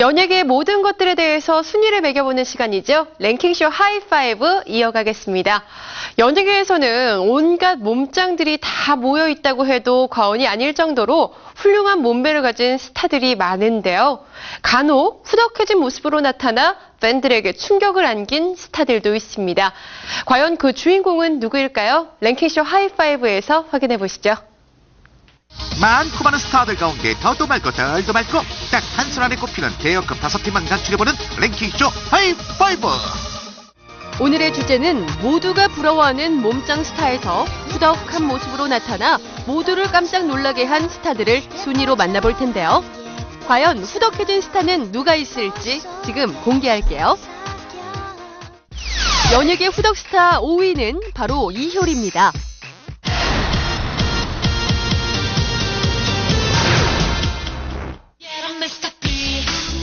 연예계의 모든 것들에 대해서 순위를 매겨보는 시간이죠. 랭킹쇼 하이파이브 이어가겠습니다. 연예계에서는 온갖 몸짱들이 다 모여있다고 해도 과언이 아닐 정도로 훌륭한 몸매를 가진 스타들이 많은데요. 간혹 후덕해진 모습으로 나타나 팬들에게 충격을 안긴 스타들도 있습니다. 과연 그 주인공은 누구일까요? 랭킹쇼 하이파이브에서 확인해 보시죠. 많고 많은 스타들 가운데 더도 말고 덜도 말고 딱 한 손 안에 꼽히는 대여급 5팀만 간추려보는 랭킹쇼 하이파이브. 오늘의 주제는 모두가 부러워하는 몸짱 스타에서 후덕한 모습으로 나타나 모두를 깜짝 놀라게 한 스타들을 순위로 만나볼 텐데요. 과연 후덕해진 스타는 누가 있을지 지금 공개할게요. 연예계 후덕 스타 5위는 바로 이효리입니다.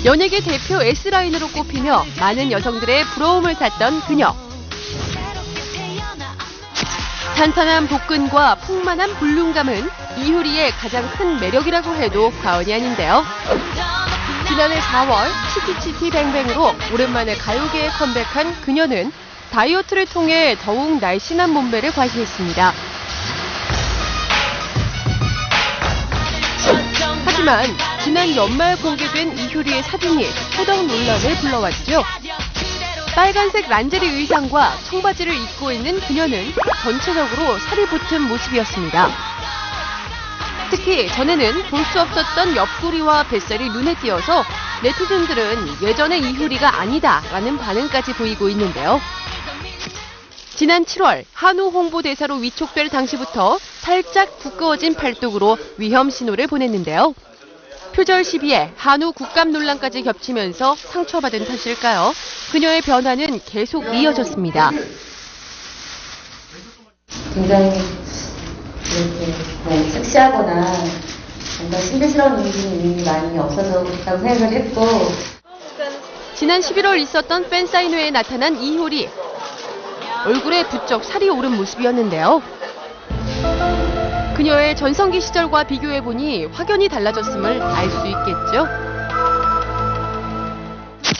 연예계 대표 S라인으로 꼽히며 많은 여성들의 부러움을 샀던 그녀. 탄탄한 복근과 풍만한 볼륨감은 이효리의 가장 큰 매력이라고 해도 과언이 아닌데요. 지난해 4월 치티치티뱅뱅으로 오랜만에 가요계에 컴백한 그녀는 다이어트를 통해 더욱 날씬한 몸매를 과시했습니다. 하지만 지난 연말 공개된 이효리의 사진이 후덕 논란을 불러왔죠. 빨간색 란제리 의상과 청바지를 입고 있는 그녀는 전체적으로 살이 붙은 모습이었습니다. 특히 전에는 볼 수 없었던 옆구리와 뱃살이 눈에 띄어서 네티즌들은 예전의 이효리가 아니다라는 반응까지 보이고 있는데요. 지난 7월 한우 홍보대사로 위촉될 당시부터 살짝 두꺼워진 팔뚝으로 위험 신호를 보냈는데요. 표절 시비에 한우 국감 논란까지 겹치면서 상처받은 탓일까요? 그녀의 변화는 계속 이어졌습니다. 굉장히 이렇게 섹시하거나 뭔가 신비스러운 이미지는 많이 없어서 그렇다고 생각을 했고, 지난 11월 있었던 팬사인회에 나타난 이효리. 얼굴에 부쩍 살이 오른 모습이었는데요. 그녀의 전성기 시절과 비교해보니 확연히 달라졌음을 알 수 있겠죠.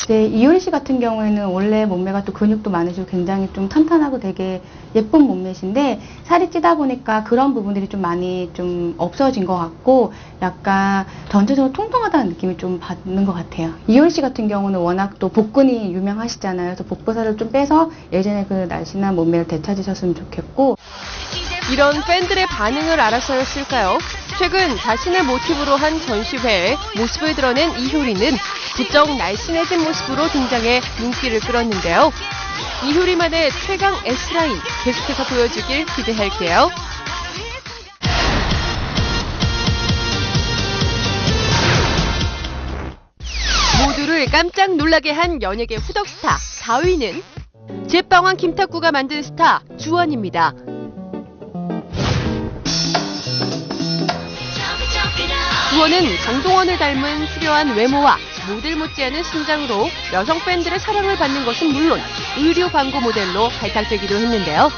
네, 이효리 씨 같은 경우에는 원래 몸매가 또 근육도 많으시고 굉장히 좀 탄탄하고 되게 예쁜 몸매신데 살이 찌다 보니까 그런 부분들이 좀 많이 좀 없어진 것 같고 약간 전체적으로 통통하다는 느낌이 좀 받는 것 같아요. 이효리 씨 같은 경우는 워낙 또 복근이 유명하시잖아요. 그래서 복부살을 좀 빼서 예전에 그 날씬한 몸매를 되찾으셨으면 좋겠고. 이런 팬들의 반응을 알아서였을까요? 최근 자신을 모티브로 한 전시회에 모습을 드러낸 이효리는 부쩍 날씬해진 모습으로 등장해 눈길을 끌었는데요. 이효리만의 최강 S라인 계속해서 보여주길 기대할게요. 모두를 깜짝 놀라게 한 연예계 후덕 스타 4위는 제빵왕 김탁구가 만든 스타 주원입니다. 주원은 강동원을 닮은 수려한 외모와 모델 못지않은 신장으로 여성 팬들의 사랑을 받는 것은 물론 의류 광고 모델로 발탁되기도 했는데요.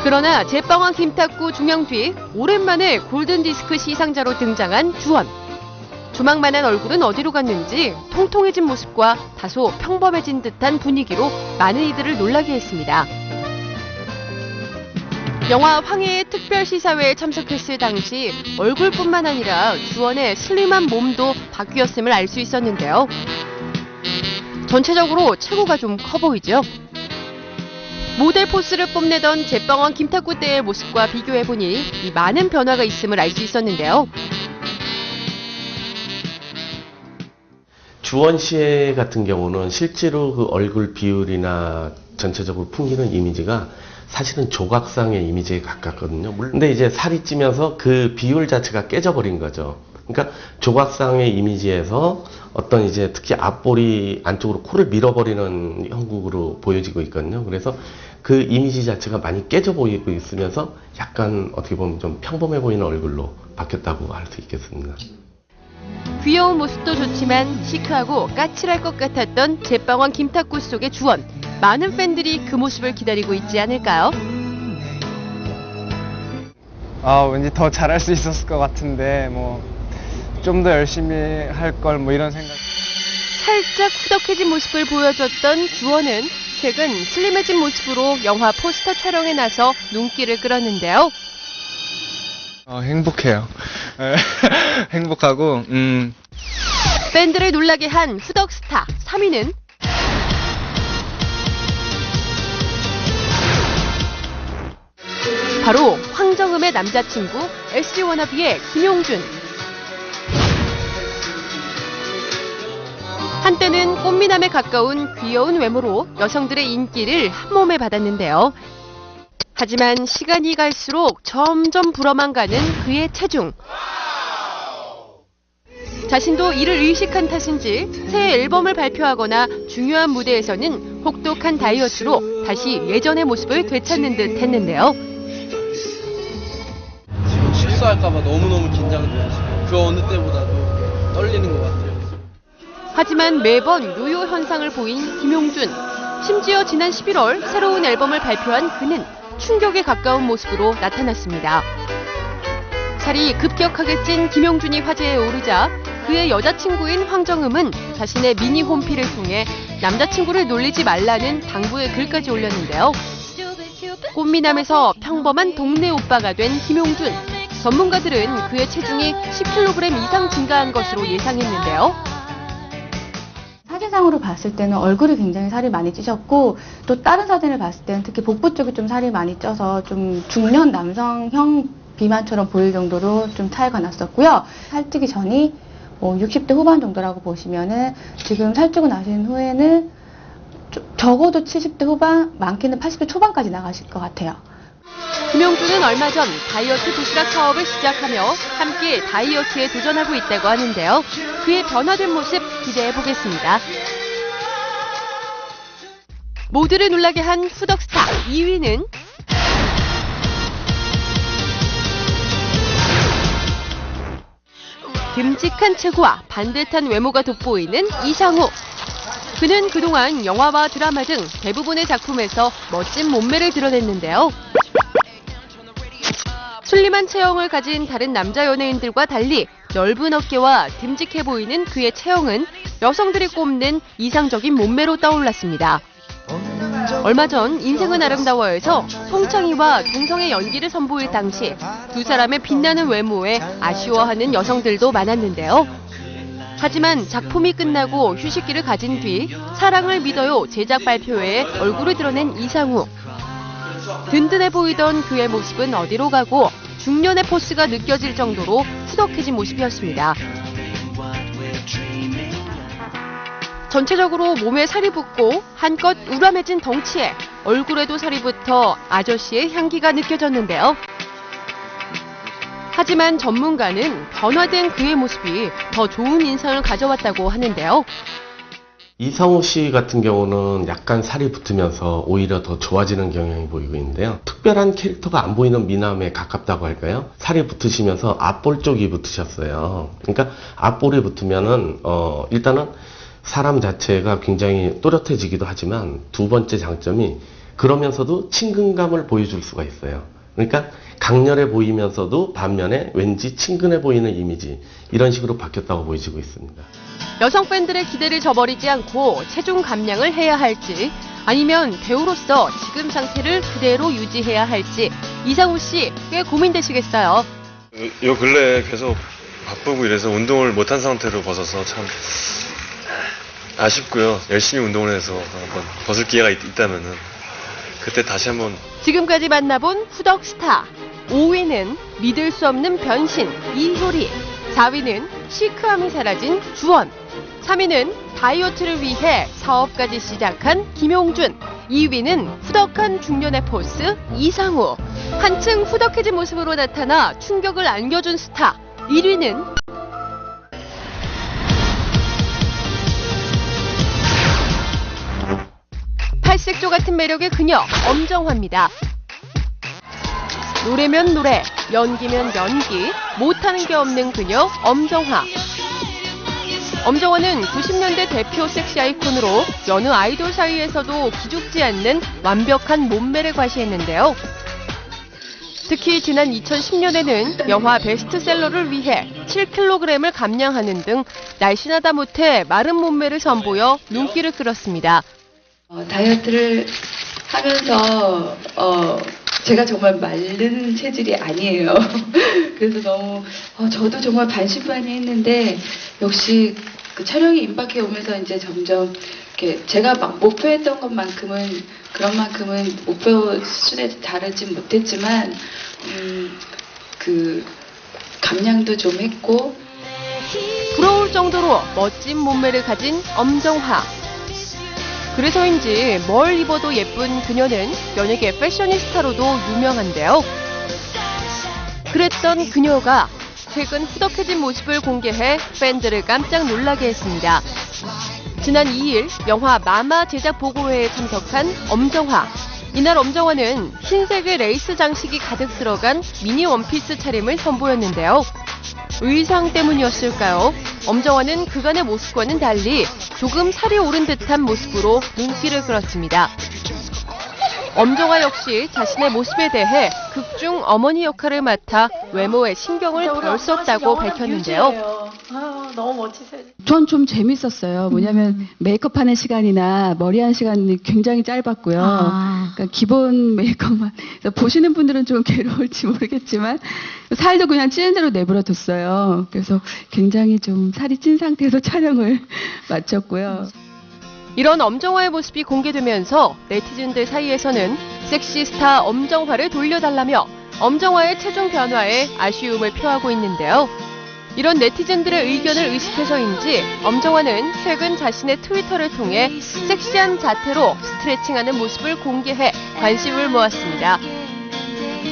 그러나 제빵왕 김탁구 중영 뒤 오랜만에 골든디스크 시상자로 등장한 주원. 조망만한 얼굴은 어디로 갔는지 통통해진 모습과 다소 평범해진 듯한 분위기로 많은 이들을 놀라게 했습니다. 영화 황해의 특별시사회에 참석했을 당시 얼굴뿐만 아니라 주원의 슬림한 몸도 바뀌었음을 알 수 있었는데요. 전체적으로 체구가 좀 커 보이죠? 모델 포스를 뽐내던 제빵왕 김탁구 때의 모습과 비교해보니 이 많은 변화가 있음을 알 수 있었는데요. 주원 씨 같은 경우는 실제로 그 얼굴 비율이나 전체적으로 풍기는 이미지가 사실은 조각상의 이미지에 가깝거든요. 근데 이제 살이 찌면서 그 비율 자체가 깨져버린 거죠. 그러니까 조각상의 이미지에서 어떤 이제 특히 앞볼이 안쪽으로 코를 밀어버리는 형국으로 보여지고 있거든요. 그래서 그 이미지 자체가 많이 깨져 보이고 있으면서 약간 어떻게 보면 좀 평범해 보이는 얼굴로 바뀌었다고 할 수 있겠습니다. 귀여운 모습도 좋지만 시크하고 까칠할 것 같았던 제빵왕 김탁구 속의 주원. 많은 팬들이 그 모습을 기다리고 있지 않을까요? 왠지 더 잘할 수 있었을 것 같은데 좀 더 열심히 할 걸 뭐 이런 생각. 살짝 후덕해진 모습을 보여줬던 주원은 최근 슬림해진 모습으로 영화 포스터 촬영에 나서 눈길을 끌었는데요. 행복해요. 행복하고 팬들을 놀라게 한 후덕 스타 3위는 바로 황정음의 남자친구 SG 워너비의 김용준. 한때는 꽃미남에 가까운 귀여운 외모로 여성들의 인기를 한몸에 받았는데요. 하지만 시간이 갈수록 점점 불어만 가는 그의 체중. 자신도 이를 의식한 탓인지 새 앨범을 발표하거나 중요한 무대에서는 혹독한 다이어트로 다시 예전의 모습을 되찾는 듯 했는데요. 지금 실수할까봐 너무너무 긴장돼요. 그 어느 때보다도 떨리는 것 같아요. 하지만 매번 요요 현상을 보인 김용준. 심지어 지난 11월 새로운 앨범을 발표한 그는 충격에 가까운 모습으로 나타났습니다. 살이 급격하게 찐 김용준이 화제에 오르자 그의 여자친구인 황정음은 자신의 미니 홈피를 통해 남자친구를 놀리지 말라는 당부의 글까지 올렸는데요. 꽃미남에서 평범한 동네 오빠가 된 김용준. 전문가들은 그의 체중이 10kg 이상 증가한 것으로 예상했는데요. 사진상으로 봤을 때는 얼굴이 굉장히 살이 많이 찌셨고 또 다른 사진을 봤을 때는 특히 복부 쪽이 좀 살이 많이 쪄서 좀 중년 남성형 비만처럼 보일 정도로 좀 차이가 났었고요. 살찌기 전이 60대 후반 정도라고 보시면은 지금 살찌고 나신 후에는 적어도 70대 후반, 많게는 80대 초반까지 나가실 것 같아요. 김용준은 얼마 전 다이어트 도시락 사업을 시작하며 함께 다이어트에 도전하고 있다고 하는데요. 그의 변화된 모습 기대해 보겠습니다. 모두를 놀라게 한 후덕스타 2위는 듬직한 체구와 반듯한 외모가 돋보이는 이상우. 그는 그동안 영화와 드라마 등 대부분의 작품에서 멋진 몸매를 드러냈는데요. 슬림한 체형을 가진 다른 남자 연예인들과 달리 넓은 어깨와 듬직해 보이는 그의 체형은 여성들이 꼽는 이상적인 몸매로 떠올랐습니다. 얼마 전 인생은 아름다워에서 송창희와 동성의 연기를 선보일 당시 두 사람의 빛나는 외모에 아쉬워하는 여성들도 많았는데요. 하지만 작품이 끝나고 휴식기를 가진 뒤 사랑을 믿어요 제작 발표회에 얼굴을 드러낸 이상우. 든든해 보이던 그의 모습은 어디로 가고 중년의 포스가 느껴질 정도로 후덕해진 모습이었습니다. 전체적으로 몸에 살이 붙고 한껏 우람해진 덩치에 얼굴에도 살이 붙어 아저씨의 향기가 느껴졌는데요. 하지만 전문가는 변화된 그의 모습이 더 좋은 인상을 가져왔다고 하는데요. 이상우 씨 같은 경우는 약간 살이 붙으면서 오히려 더 좋아지는 경향이 보이고 있는데요. 특별한 캐릭터가 안 보이는 미남에 가깝다고 할까요? 살이 붙으시면서 앞볼 쪽이 붙으셨어요. 그러니까 앞볼이 붙으면은 일단은 사람 자체가 굉장히 또렷해지기도 하지만 두 번째 장점이 그러면서도 친근감을 보여줄 수가 있어요. 그러니까 강렬해 보이면서도 반면에 왠지 친근해 보이는 이미지, 이런 식으로 바뀌었다고 보여지고 있습니다. 여성 팬들의 기대를 저버리지 않고 체중 감량을 해야 할지 아니면 배우로서 지금 상태를 그대로 유지해야 할지 이상우 씨 꽤 고민되시겠어요. 요 근래에 계속 바쁘고 이래서 운동을 못한 상태로 벗어서 참 아쉽고요. 열심히 운동을 해서 한번 벗을 기회가 있다면은 그때 다시 한번. 지금까지 만나본 후덕 스타. 5위는 믿을 수 없는 변신 이효리, 4위는 시크함이 사라진 주원, 3위는 다이어트를 위해 사업까지 시작한 김용준, 2위는 후덕한 중년의 포스 이상우. 한층 후덕해진 모습으로 나타나 충격을 안겨준 스타. 1위는 팔색조 같은 매력의 그녀 엄정화입니다. 노래면 노래, 연기면 연기, 못하는 게 없는 그녀 엄정화. 엄정화는 90년대 대표 섹시 아이콘으로 여느 아이돌 사이에서도 기죽지 않는 완벽한 몸매를 과시했는데요. 특히 지난 2010년에는 영화 베스트셀러를 위해 7kg을 감량하는 등 날씬하다 못해 마른 몸매를 선보여 눈길을 끌었습니다. 다이어트를 하면서 제가 정말 마른 체질이 아니에요. 그래서 너무 저도 정말 반신반의했는데 역시 그 촬영이 임박해 오면서 이제 점점 이렇게 제가 막 목표했던 것만큼은 그런 만큼은 목표 수준에 다르진 못했지만 그 감량도 좀 했고 부러울 정도로 멋진 몸매를 가진 엄정화. 그래서인지 뭘 입어도 예쁜 그녀는 연예계 패셔니스타로도 유명한데요. 그랬던 그녀가 최근 후덕해진 모습을 공개해 팬들을 깜짝 놀라게 했습니다. 지난 2일 영화 마마 제작 보고회에 참석한 엄정화. 이날 엄정화는 흰색의 레이스 장식이 가득 들어간 미니 원피스 차림을 선보였는데요. 의상 때문이었을까요? 엄정화는 그간의 모습과는 달리 조금 살이 오른 듯한 모습으로 눈길을 끌었습니다. 엄정화 역시 자신의 모습에 대해 극중 어머니 역할을 맡아 외모에 신경을 덜 썼다고 밝혔는데요. 너무 멋지세요. 전 좀 재밌었어요. 뭐냐면 메이크업 하는 시간이나 머리 하는 시간이 굉장히 짧았고요. 그러니까 기본 메이크업만. 보시는 분들은 좀 괴로울지 모르겠지만 살도 그냥 찌는 대로 내버려 뒀어요. 그래서 굉장히 좀 살이 찐 상태에서 촬영을 마쳤고요. 이런 엄정화의 모습이 공개되면서 네티즌들 사이에서는 섹시스타 엄정화를 돌려달라며 엄정화의 체중 변화에 아쉬움을 표하고 있는데요. 이런 네티즌들의 의견을 의식해서인지 엄정화는 최근 자신의 트위터를 통해 섹시한 자태로 스트레칭하는 모습을 공개해 관심을 모았습니다.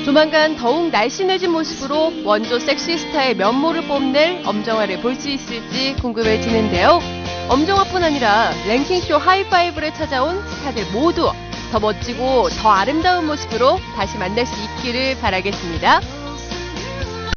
조만간 더욱 날씬해진 모습으로 원조 섹시스타의 면모를 뽐낼 엄정화를 볼 수 있을지 궁금해지는데요. 엄정화뿐 아니라 랭킹쇼 하이파이브를 찾아온 스타들 모두 더 멋지고 더 아름다운 모습으로 다시 만날 수 있기를 바라겠습니다.